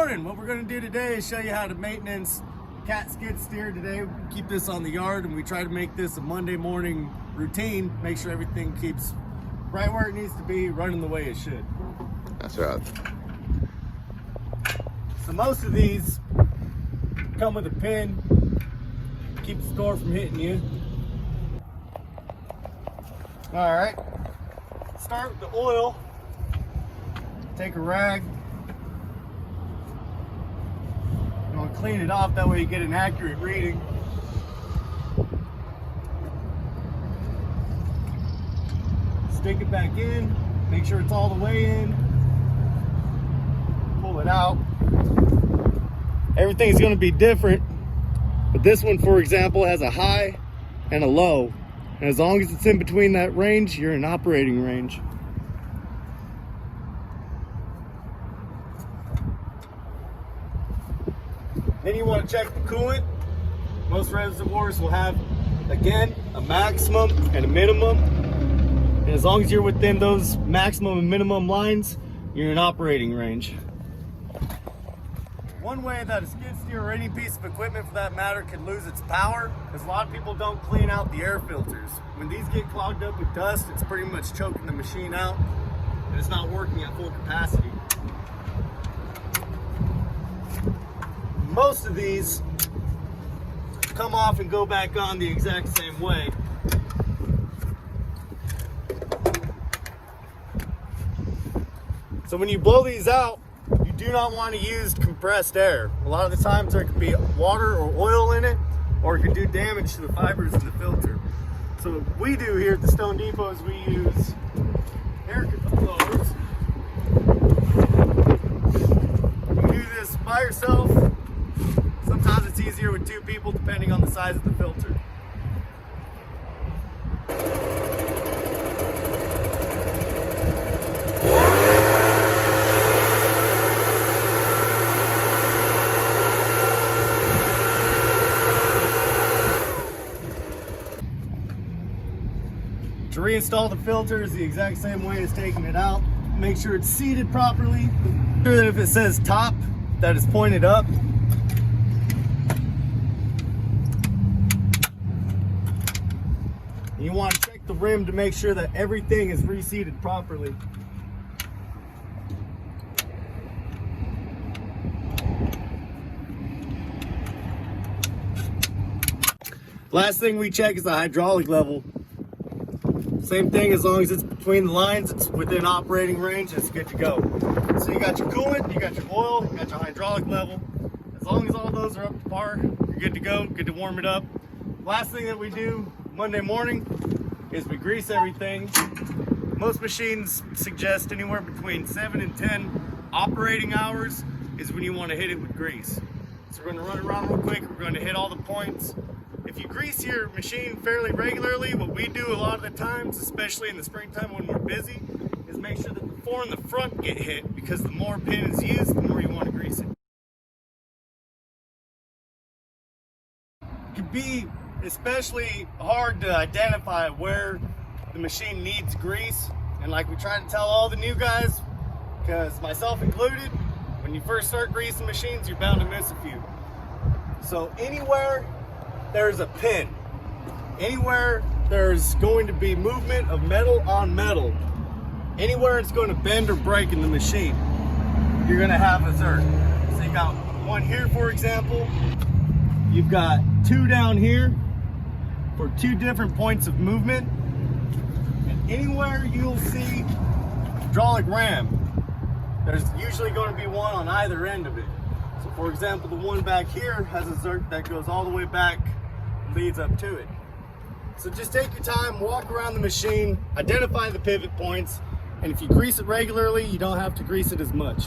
morning. What we're going to do today is show you how to maintenance cat skid steer today. We keep this on the yard and we try to make this a Monday morning routine. Make sure everything keeps right where it needs to be, running the way it should. That's right. So most of these come with a pin, keep the score from hitting you. All right, start with the oil. Take a rag. You want to clean it off, that way you get an accurate reading. Stick it back in, make sure it's all the way in. Pull it out. Everything's going to be different, but this one, for example, has a high and a low. And as long as it's in between that range, you're in operating range. Then you want to check the coolant. Most reservoirs will have, again, a maximum and a minimum. And as long as you're within those maximum and minimum lines, you're in operating range. One way that a skid steer or any piece of equipment for that matter can lose its power is a lot of people don't clean out the air filters. When these get clogged up with dust, it's pretty much choking the machine out and it's not working at full capacity. Most of these come off and go back on the exact same way. So when you blow these out, you do not want to use compressed air. A lot of the times there could be water or oil in it, or it could do damage to the fibers in the filter. So what we do here at the Stone Depot is we use air blowers. You can do this by yourself. Sometimes it's easier with two people depending on the size of the filter. To reinstall the filter is the exact same way as taking it out. Make sure it's seated properly. Make sure that if it says top, that is pointed up. You want to check the rim to make sure that everything is reseated properly. Last thing we check is the hydraulic level. Same thing, as long as it's between the lines, it's within operating range, it's good to go. So you got your coolant, you got your oil, you got your hydraulic level. As long as all those are up to par, you're good to go, good to warm it up. Last thing that we do Monday morning is we grease everything. Most machines suggest anywhere between 7 and 10 operating hours is when you want to hit it with grease. So we're going to run around real quick, we're going to hit all the points. If you grease your machine fairly regularly, what we do a lot of the times, especially in the springtime when we're busy, is make sure that the four in the front get hit, because the more pin is used, the more you want to grease it. It can be especially hard to identify where the machine needs grease, and like we try to tell all the new guys, because myself included, when you first start greasing machines, you're bound to miss a few. So anywhere there's a pin, anywhere there's going to be movement of metal on metal, anywhere it's going to bend or break in the machine, you're going to have a zerk. So you got one here, for example, you've got two down here for two different points of movement, and anywhere you'll see hydraulic ram, there's usually going to be one on either end of it. So for example, the one back here has a zerk that goes all the way back, leads up to it. So just take your time, walk around the machine, identify the pivot points, and if you grease it regularly, you don't have to grease it as much.